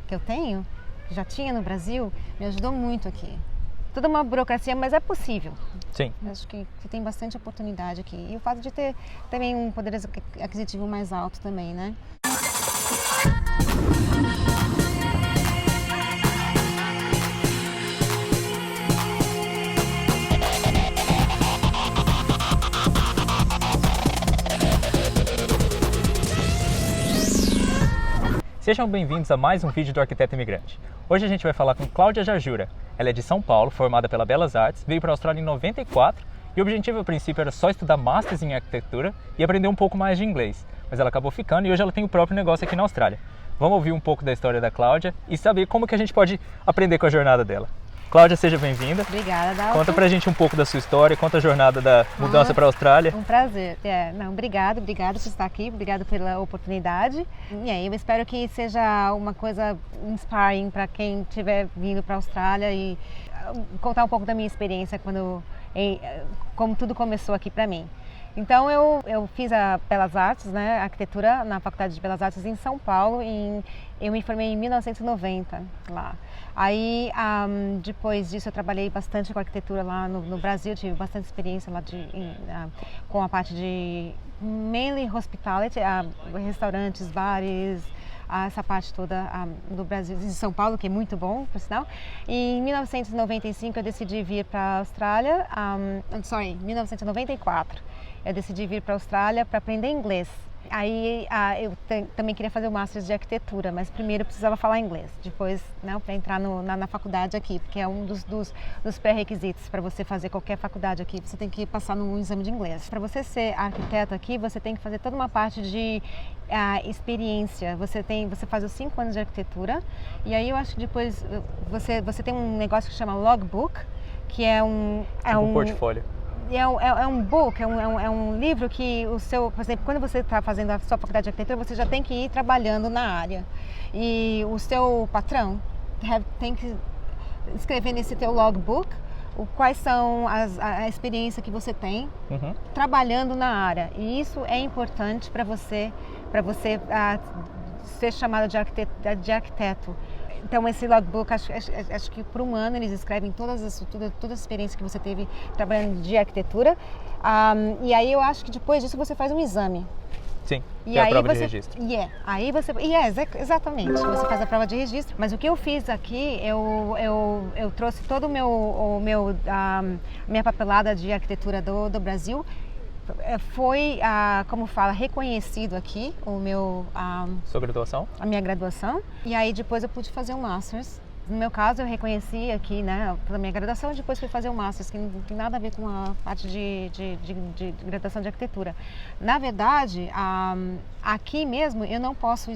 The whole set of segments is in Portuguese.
que eu tenho, que já tinha no Brasil, me ajudou muito aqui. Toda uma burocracia, mas é possível. Sim. Acho que tem bastante oportunidade aqui. E o fato de ter também um poder aquisitivo mais alto também, né? Sejam bem-vindos a mais um vídeo do Arquiteto Imigrante. Hoje a gente vai falar com Cláudia Jajura. Ela é de São Paulo, formada pela Belas Artes, veio para a Austrália em 94 e o objetivo a princípio era só estudar Masters em Arquitetura e aprender um pouco mais de inglês. Mas ela acabou ficando e hoje ela tem o próprio negócio aqui na Austrália. Vamos ouvir um pouco da história da Cláudia e saber como que a gente pode aprender com a jornada dela. Cláudia, seja bem-vinda. Obrigada, Dalton. Conta pra gente um pouco da sua história, conta a jornada da mudança para a Austrália. Um prazer. Obrigado por estar aqui, obrigado pela oportunidade. E aí, eu espero que seja uma coisa inspiring para quem estiver vindo para a Austrália e contar um pouco da minha experiência como tudo começou aqui para mim. Então eu fiz a Belas Artes, né, arquitetura na Faculdade de Belas Artes em São Paulo. Eu me formei em 1990 lá. Aí depois disso eu trabalhei bastante com arquitetura lá no Brasil, tive bastante experiência lá com a parte de mainly hospitality, restaurantes, bares, essa parte toda do Brasil, de São Paulo, que é muito bom, por sinal. E em 1995 eu decidi vir para a Austrália, 1994 eu decidi vir para a Austrália para aprender inglês. Aí eu também queria fazer o Masters de Arquitetura, mas primeiro eu precisava falar inglês, depois para entrar na faculdade aqui, porque é um dos pré-requisitos para você fazer qualquer faculdade aqui, você tem que passar num exame de inglês. Para você ser arquiteto aqui, você tem que fazer toda uma parte de experiência, você faz os 5 anos de arquitetura, e aí eu acho que depois você tem um negócio que chama logbook, que é um portfólio. É um book, é um livro que por exemplo, quando você está fazendo a sua faculdade de arquitetura, você já tem que ir trabalhando na área. E o seu patrão tem que escrever nesse teu logbook quais são a experiência que você tem trabalhando na área. E isso é importante para você ser chamado de arquiteto. Então esse logbook, acho que por um ano eles escrevem toda a experiência que você teve trabalhando de arquitetura. E aí eu acho que depois disso você faz um exame. Sim, que é a prova de registro. Exatamente, você faz a prova de registro. Mas o que eu fiz aqui, eu trouxe todo minha papelada de arquitetura do Brasil. Foi, como fala, reconhecido aqui Sua graduação? A minha graduação. E aí depois eu pude fazer um Masters. No meu caso, eu reconheci aqui, né, pela minha graduação, e depois fui fazer um Masters, que não tem nada a ver com a parte de graduação de arquitetura. Na verdade, aqui mesmo, eu não posso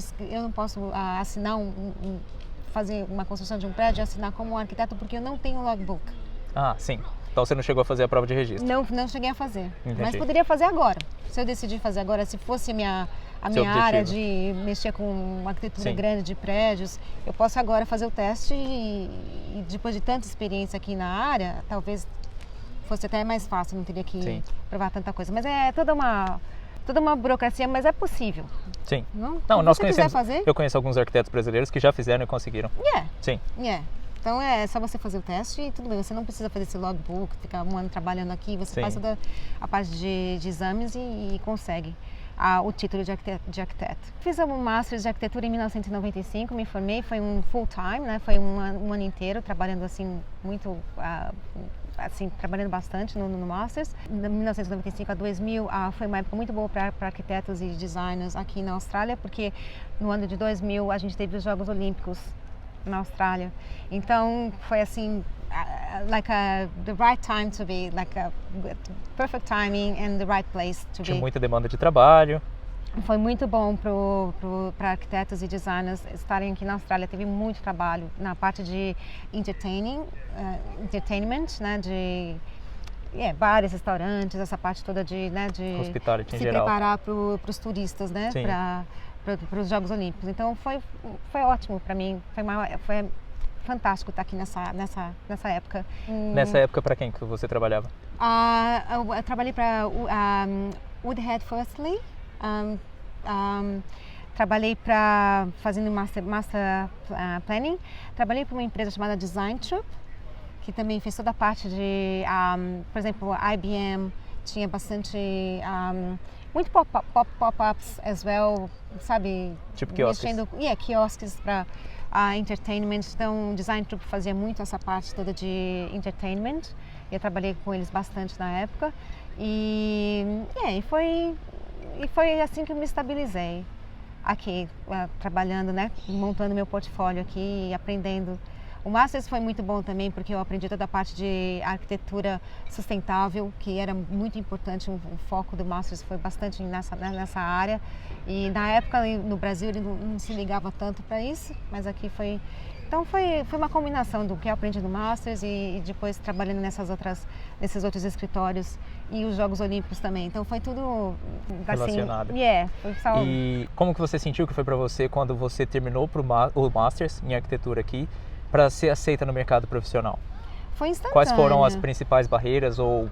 assinar fazer uma construção de um prédio e assinar como um arquiteto, porque eu não tenho logbook. Ah, sim. Então você não chegou a fazer a prova de registro? Não cheguei a fazer. Entendi. Mas poderia fazer agora. Se eu decidir fazer agora, se fosse a minha área de mexer com arquitetura grande de prédios, eu posso agora fazer o teste e depois de tanta experiência aqui na área, talvez fosse até mais fácil, não teria que provar tanta coisa. Mas é toda uma burocracia, mas é possível. Sim. Não, nós se quiser conhecemos. fazer. Eu conheço alguns arquitetos brasileiros que já fizeram e conseguiram. Sim. Então é só você fazer o teste e tudo bem, você não precisa fazer esse logbook, ficar um ano trabalhando aqui, você faz toda a parte de exames e consegue o título de arquiteto. Fiz um Master de Arquitetura em 1995, me formei, foi um full time, né? Foi um ano inteiro trabalhando assim, muito, trabalhando bastante no Masters. De 1995 a 2000 foi uma época muito boa para arquitetos e designers aqui na Austrália, porque no ano de 2000 a gente teve os Jogos Olímpicos na Austrália. Então foi assim, the right time to be, perfect timing and the right place to be. Tinha muita demanda de trabalho. Foi muito bom para arquitetos e designers estarem aqui na Austrália. Teve muito trabalho na parte de entertainment, né, de bares, restaurantes, essa parte toda de Hospitality se em geral. Preparar para os turistas, né, para os Jogos Olímpicos. Então foi ótimo para mim, foi fantástico estar aqui nessa época. Nessa época, para quem que você trabalhava? Eu trabalhei para Woodhead Firstly, trabalhei fazendo master planning, trabalhei para uma empresa chamada Design Troop, que também fez toda a parte de, por exemplo, a IBM tinha bastante, muito pop-ups as well, sabe? Tipo quiosques. Quiosques para entertainment. Então, o Design Troop fazia muito essa parte toda de entertainment. Eu trabalhei com eles bastante na época. E foi assim que eu me estabilizei aqui, trabalhando, né? Montando meu portfólio aqui e aprendendo. O Masters foi muito bom também porque eu aprendi toda a parte de arquitetura sustentável, que era muito importante, o foco do Masters foi bastante nessa área. E na época no Brasil ele não se ligava tanto para isso, mas aqui foi... Então foi uma combinação do que eu aprendi no Masters e depois trabalhando nesses outros escritórios e os Jogos Olímpicos também. Então foi tudo relacionado. Assim, foi só... E como que você sentiu que foi para você quando você terminou o Masters em arquitetura aqui, para ser aceita no mercado profissional? Foi instantâneo. Quais foram as principais barreiras ou,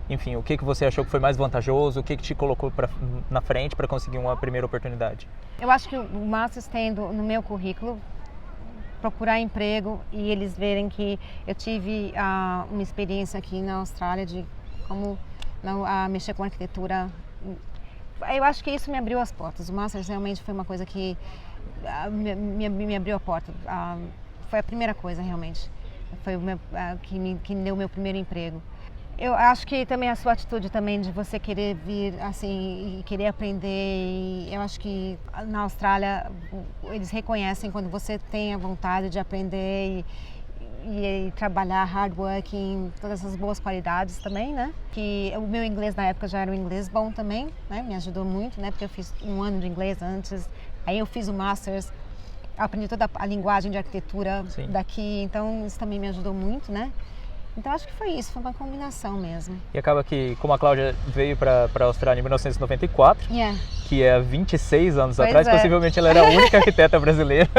enfim, o que você achou que foi mais vantajoso, o que te colocou na frente para conseguir uma primeira oportunidade? Eu acho que o Masters tendo no meu currículo procurar emprego e eles verem que eu tive uma experiência aqui na Austrália de como mexer com arquitetura. Eu acho que isso me abriu as portas. O Masters realmente foi uma coisa que me abriu a porta. Foi a primeira coisa, realmente. Foi que me deu o meu primeiro emprego. Eu acho que também a sua atitude também de você querer vir assim e querer aprender. E eu acho que na Austrália eles reconhecem quando você tem a vontade de aprender e trabalhar hard working, todas essas boas qualidades também, né? Que o meu inglês na época já era um inglês bom também, né? Me ajudou muito, né? Porque eu fiz um ano de inglês antes. Aí eu fiz o Masters. Aprendi toda a linguagem de arquitetura daqui, então isso também me ajudou muito, né? Então acho que foi isso, foi uma combinação mesmo. E acaba que, como a Cláudia veio para a Austrália em 1994, que é 26 anos atrás, possivelmente ela era a única arquiteta brasileira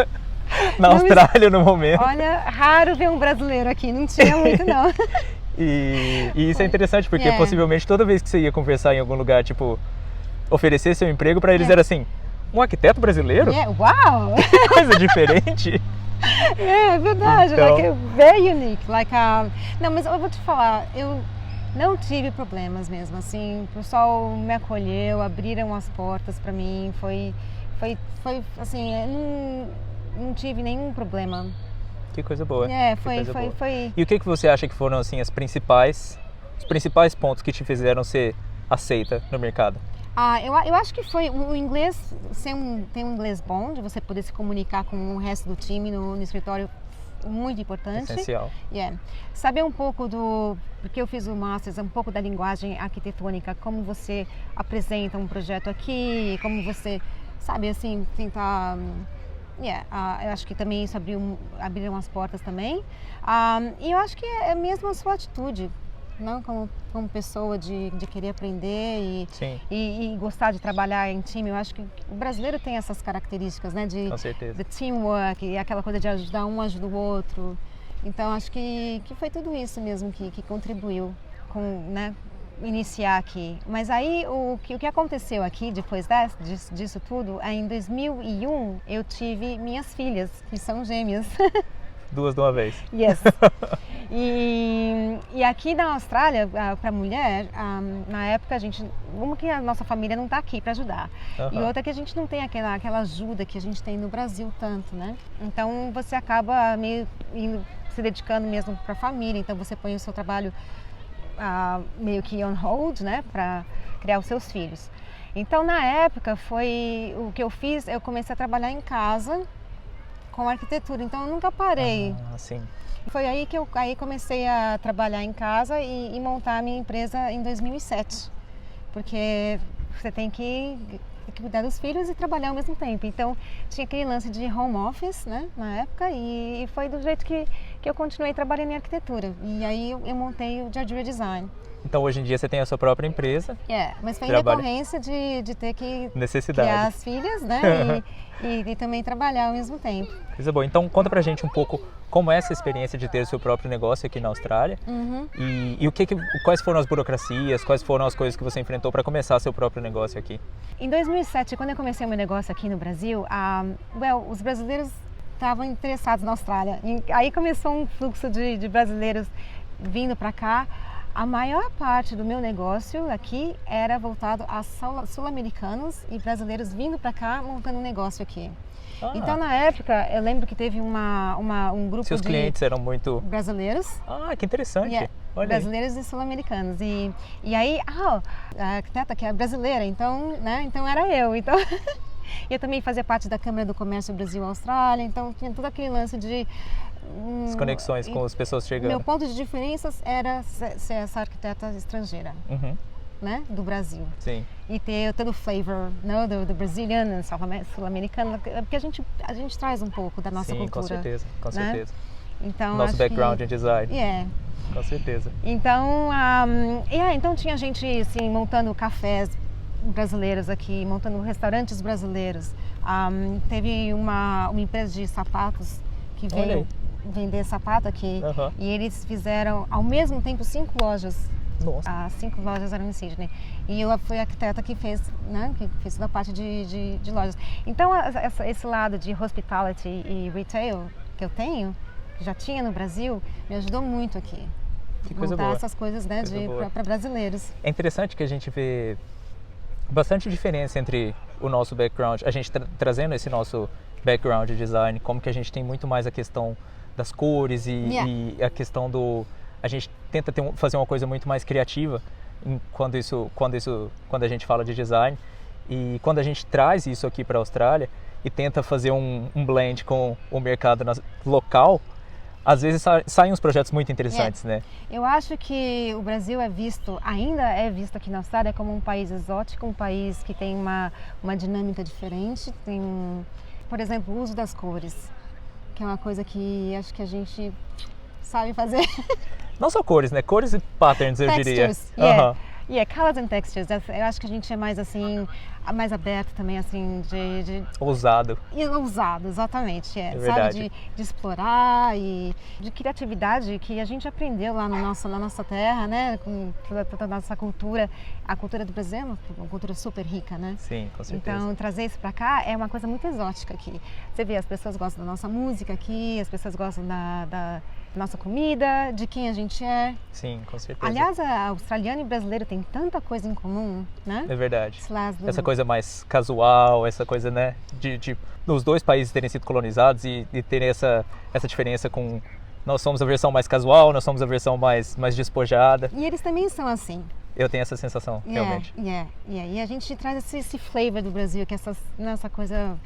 na Austrália no momento. Olha, raro ver um brasileiro aqui, não tinha muito não. E isso é interessante porque possivelmente toda vez que você ia conversar em algum lugar, tipo, oferecer seu emprego para eles era assim, um arquiteto brasileiro? Uau! Que coisa diferente! É verdade, então... very unique. Não, mas eu vou te falar, eu não tive problemas mesmo, assim, o pessoal me acolheu, abriram as portas para mim, foi assim, não tive nenhum problema. Que coisa boa. Foi. E o que você acha que foram assim os principais pontos que te fizeram ser aceita no mercado? Eu acho que foi o inglês, ter um inglês bom, de você poder se comunicar com o resto do time no escritório, muito importante. Essencial. Saber um pouco porque eu fiz o Masters, um pouco da linguagem arquitetônica, como você apresenta um projeto aqui, como você, sabe, assim, tentar... eu acho que também isso abriram as portas também. E eu acho que é mesmo a sua atitude, não como pessoa de querer aprender e gostar de trabalhar em time. Eu acho que o brasileiro tem essas características, né? Com certeza. De teamwork, e aquela coisa de ajudar um ajuda o outro. Então acho que foi tudo isso mesmo que contribuiu com, né, iniciar aqui. Mas aí o que aconteceu aqui depois disso tudo, em 2001 eu tive minhas filhas, que são gêmeas. Duas de uma vez. Yes. E aqui na Austrália, para mulher, na época uma que a nossa família não está aqui para ajudar. E outra que a gente não tem aquela ajuda que a gente tem no Brasil tanto, né? Então você acaba meio se dedicando mesmo para a família, então você põe o seu trabalho meio que on hold, né, para criar os seus filhos. Então na época foi o que eu fiz, eu comecei a trabalhar em casa com arquitetura, então eu nunca parei. Sim. Foi aí que eu comecei a trabalhar em casa e montar a minha empresa em 2007, porque você tem que cuidar dos filhos e trabalhar ao mesmo tempo. Então tinha aquele lance de home office, né, na época, e foi do jeito que que eu continuei trabalhando em arquitetura. E aí eu montei o Jardura Design. Então hoje em dia você tem a sua própria empresa. Mas foi em Trabalha. decorrência de ter que Necessidade. criar as filhas, né? e também trabalhar ao mesmo tempo. Coisa boa. Então conta pra gente um pouco como é essa experiência de ter o seu próprio negócio aqui na Austrália. E quais foram as burocracias, quais foram as coisas que você enfrentou para começar seu próprio negócio aqui? Em 2007, quando eu comecei o meu negócio aqui no Brasil, os brasileiros estavam interessados na Austrália. E aí começou um fluxo de brasileiros vindo para cá. A maior parte do meu negócio aqui era voltado a sul-americanos e brasileiros vindo para cá montando um negócio aqui. Então, na época, eu lembro que teve um grupo Seus clientes eram muito brasileiros. Que interessante. Olha brasileiros e sul-americanos. E aí, a arquiteta que é brasileira, então, né? Então era eu. Então, eu também fazia parte da Câmara do Comércio Brasil-Austrália, então tinha todo aquele lance de as conexões com as pessoas chegando. Meu ponto de diferença era ser essa arquiteta estrangeira, né, do Brasil. Sim. E ter todo o flavor, né, do brasileiro, sul-americano, porque a gente traz um pouco da nossa cultura. Com certeza, com né? certeza. Então, nosso background em design. Com certeza. Então, então tinha gente assim, montando cafés brasileiros aqui, montando restaurantes brasileiros. Teve uma empresa de sapatos que veio vender sapato aqui e eles fizeram ao mesmo tempo 5 lojas. Nossa. As 5 lojas eram em Sydney. E eu fui a arquiteta que fez, né, que fez toda a parte de lojas. Então esse lado de hospitality e retail que eu tenho, que já tinha no Brasil, me ajudou muito aqui. Que coisa montar boa. essas coisas, né, para brasileiros. É interessante que a gente vê bastante diferença entre o nosso background, a gente trazendo esse nosso background de design, como que a gente tem muito mais a questão das cores e a questão a gente tenta fazer uma coisa muito mais criativa quando a gente fala de design, e quando a gente traz isso aqui para a Austrália e tenta fazer um blend com o mercado local, às vezes saem uns projetos muito interessantes, né? Eu acho que o Brasil ainda é visto aqui na Austrália como um país exótico, um país que tem uma dinâmica diferente, por exemplo, o uso das cores, que é uma coisa que acho que a gente sabe fazer. Não só cores, né? Cores e patterns, eu diria. Colors and textures. Eu acho que a gente é mais assim, mais aberto também, assim, de... Ousado. Ousado, exatamente. É sabe? verdade. De explorar e de criatividade que a gente aprendeu lá na nossa terra, né? Com toda a nossa cultura. A cultura do Brasil é uma cultura super rica, né? Sim, com certeza. Então, trazer isso para cá é uma coisa muito exótica aqui. Você vê, as pessoas gostam da nossa música aqui, as pessoas gostam da nossa comida, de quem a gente é. Sim, com certeza. Aliás, australiano e brasileiro tem tanta coisa em comum, né? É verdade. Essa coisa mais casual, essa coisa, né, de os dois países terem sido colonizados e terem essa diferença com... Nós somos a versão mais casual, nós somos a versão mais despojada. E eles também são assim. Eu tenho essa sensação, realmente. E a gente traz esse flavor do Brasil, que essa coisa,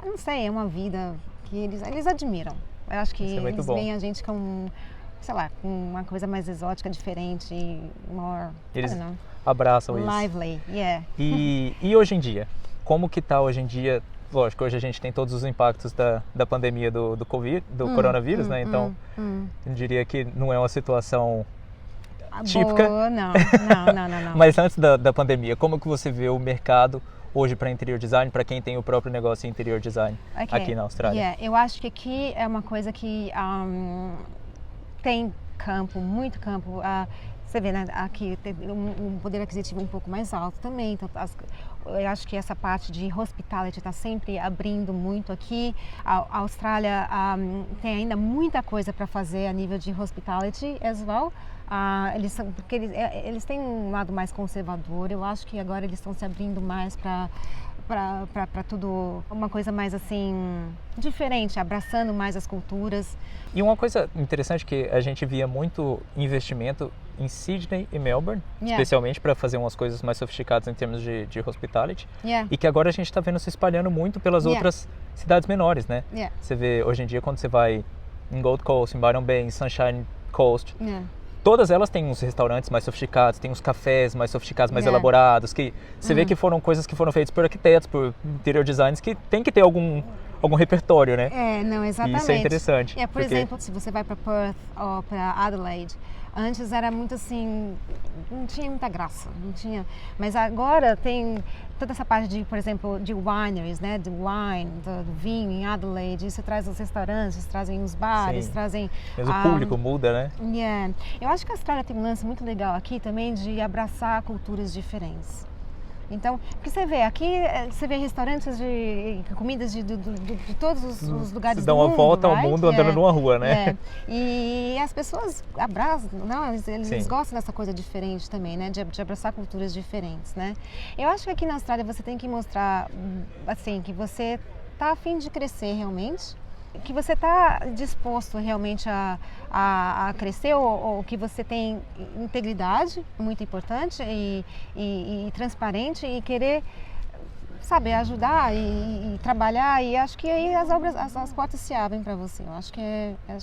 não sei, é uma vida que eles admiram. Eu acho que eles veem a gente com, sei lá, com uma coisa mais exótica, diferente, more... Eles abraçam isso. Lively, E hoje em dia? Como que tá hoje em dia? Lógico, hoje a gente tem todos os impactos da pandemia do Covid, do coronavírus, né? Então, eu diria que não é uma situação típica. Boa, não. Mas antes da pandemia, como que você vê o mercado hoje para interior design, para quem tem o próprio negócio em interior design aqui na Austrália? Eu acho que aqui é uma coisa que tem campo, muito campo. Você vê, né, aqui tem um poder aquisitivo um pouco mais alto também. Então, eu acho que essa parte de hospitality está sempre abrindo muito aqui. A Austrália tem ainda muita coisa para fazer a nível de hospitality as well. Porque eles têm um lado mais conservador. Eu acho que agora eles estão se abrindo mais para tudo, uma coisa mais assim, diferente, abraçando mais as culturas. E uma coisa interessante que a gente via muito investimento em Sydney e Melbourne, especialmente para fazer umas coisas mais sofisticadas em termos de hospitality, e que agora a gente está vendo se espalhando muito pelas outras cidades menores, né? Você vê, hoje em dia, quando você vai em Gold Coast, em Byron Bay, em Sunshine Coast, todas elas têm uns restaurantes mais sofisticados, têm uns cafés mais sofisticados, mais elaborados, que você vê que foram coisas que foram feitas por arquitetos, por interior designers, que tem que ter algum repertório, né? Não, exatamente. E isso é interessante. Por exemplo, se você vai para Perth ou para Adelaide, antes era muito assim, não tinha muita graça, não tinha. Mas agora tem toda essa parte de, por exemplo, de wineries, né, do wine, do vinho em Adelaide. Isso traz os restaurantes, trazem os bares, Sim. trazem. Mas o público muda, né? Yeah. Eu acho que a Austrália tem um lance muito legal aqui também de abraçar culturas diferentes. Então, porque você vê, aqui você vê restaurantes de comidas de todos os lugares Você do dá uma mundo, volta ao right? mundo andando numa rua, né? E as pessoas abraçam, não, eles Sim. gostam dessa coisa diferente também, né? De abraçar culturas diferentes, né? Eu acho que aqui na Austrália você tem que mostrar, assim, que você tá a fim de crescer realmente, que você está disposto realmente a crescer, ou que você tem integridade, muito importante, e transparente, e querer, sabe, ajudar e trabalhar, e acho que aí as portas se abrem para você. Eu acho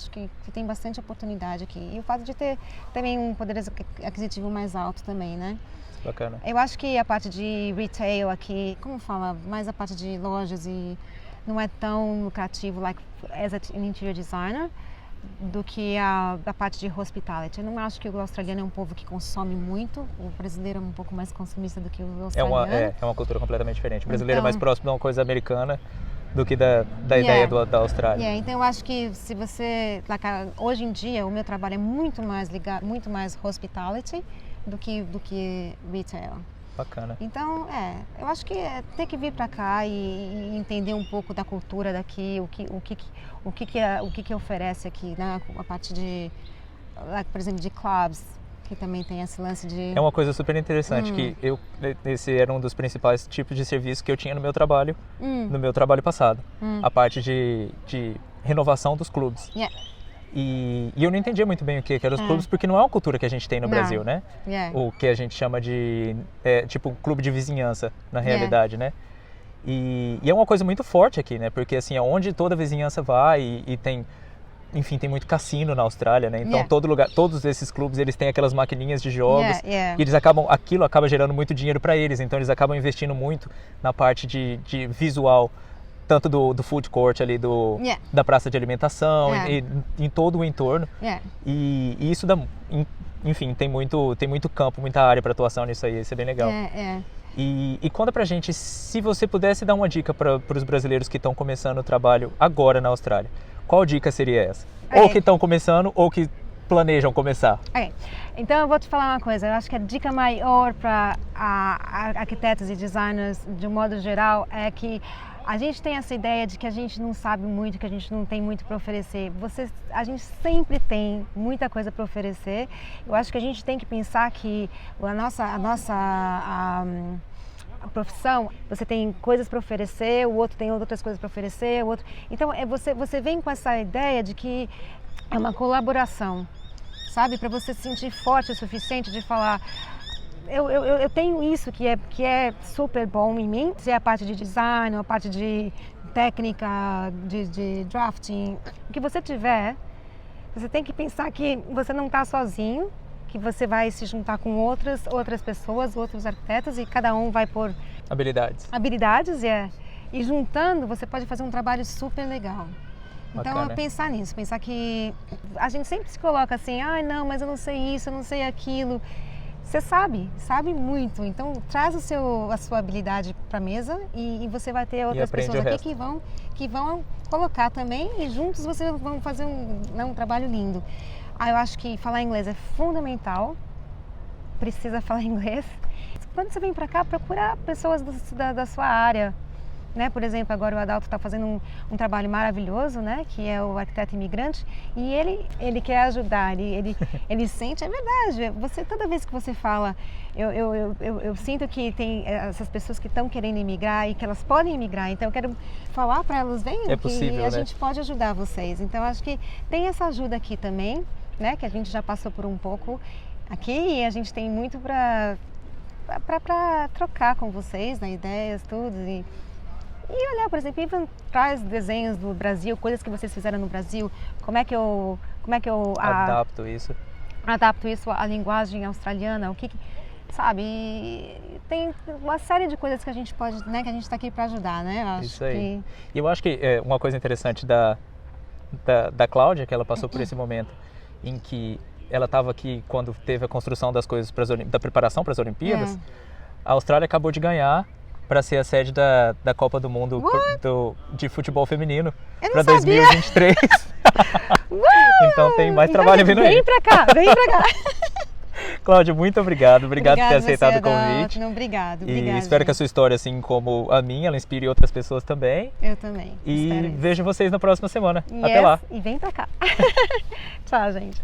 que tem bastante oportunidade aqui. E o fato de ter também um poder aquisitivo mais alto também, né? Bacana. Eu acho que a parte de retail aqui, como fala, mais a parte de lojas e não é tão lucrativo like as an interior designer do que a parte de hospitality. Eu não acho que o australiano é um povo que consome muito, o brasileiro é um pouco mais consumista do que o australiano. É uma cultura completamente diferente. O brasileiro é mais próximo de uma coisa americana do que da ideia da Austrália. Então eu acho que se você, hoje em dia o meu trabalho é muito mais ligado, muito mais hospitality do que retail. Bacana. Então, eu acho que tem que vir para cá e entender um pouco da cultura daqui, o que oferece aqui, né? A parte de, por exemplo, de clubs, que também tem esse lance de... É uma coisa super interessante, que esse era um dos principais tipos de serviço que eu tinha no meu trabalho passado. A parte de renovação dos clubes. Yeah. E eu não entendia muito bem o que eram os clubes, porque não é uma cultura que a gente tem no Brasil, né? O que a gente chama de, tipo, um clube de vizinhança, na realidade, né? E é uma coisa muito forte aqui, né? Porque, assim, é onde toda a vizinhança vai e tem... Enfim, tem muito cassino na Austrália, né? Então, todos esses clubes, eles têm aquelas maquininhas de jogos e aquilo acaba gerando muito dinheiro para eles. Então, eles acabam investindo muito na parte de visual, tanto do food court ali, da praça de alimentação, e em todo o entorno. E isso dá, enfim, tem muito campo, muita área para atuação nisso aí, isso é bem legal. E conta pra gente, se você pudesse dar uma dica para os brasileiros que estão começando o trabalho agora na Austrália, qual dica seria essa? Ou que estão começando, ou que planejam começar. Então eu vou te falar uma coisa, eu acho que a dica maior para arquitetos e designers, de um modo geral, é que a gente tem essa ideia de que a gente não sabe muito, que a gente não tem muito para oferecer. A gente sempre tem muita coisa para oferecer. Eu acho que a gente tem que pensar que a nossa profissão, você tem coisas para oferecer, o outro tem outras coisas para oferecer, o outro. Então você vem com essa ideia de que é uma colaboração, sabe? Para você se sentir forte o suficiente de falar: eu tenho isso que é super bom em mim, se é a parte de design, a parte de técnica, de drafting, o que você tiver, você tem que pensar que você não está sozinho, que você vai se juntar com outras pessoas, outros arquitetos, e cada um vai pôr habilidades e juntando você pode fazer um trabalho super legal. Então, pensar nisso, pensar que a gente sempre se coloca assim: não, mas eu não sei isso, eu não sei aquilo. Você sabe muito, então traz a sua habilidade para a mesa e você vai ter outras pessoas aqui que vão colocar também, e juntos vocês vão fazer um trabalho lindo. Eu acho que falar inglês é fundamental, precisa falar inglês. Quando você vem para cá, procura pessoas da sua área, né? Por exemplo, agora o Adalto está fazendo um trabalho maravilhoso, né? Que é o arquiteto imigrante, e ele quer ajudar, ele sente, é verdade. Toda vez que você fala, eu sinto que tem essas pessoas que estão querendo imigrar e que elas podem imigrar, então eu quero falar para elas: venham, que a gente pode ajudar vocês. Então acho que tem essa ajuda aqui também, né? Que a gente já passou por um pouco aqui, e a gente tem muito para trocar com vocês, né? Ideias, tudo. E olhar, por exemplo, Ivan traz desenhos do Brasil, coisas que vocês fizeram no Brasil, como é que eu adapto isso à linguagem australiana, sabe? E tem uma série de coisas que a gente pode, né, que a gente está aqui para ajudar, né? Eu acho Isso aí. que... E eu acho que uma coisa interessante da Cláudia, que ela passou por esse momento em que ela estava aqui quando teve a construção das coisas da preparação para as Olimpíadas, a Austrália acabou de ganhar para ser a sede da Copa do Mundo de futebol feminino para 2023. Então tem mais trabalho vindo aí. Vem pra cá, vem pra cá. Cláudia, muito obrigado. Obrigado por ter aceitado o convite. Obrigado. E espero que a sua história, assim como a minha, ela inspire outras pessoas também. Eu também. E vejo vocês na próxima semana. Yes, até lá. E vem pra cá. Tchau, gente.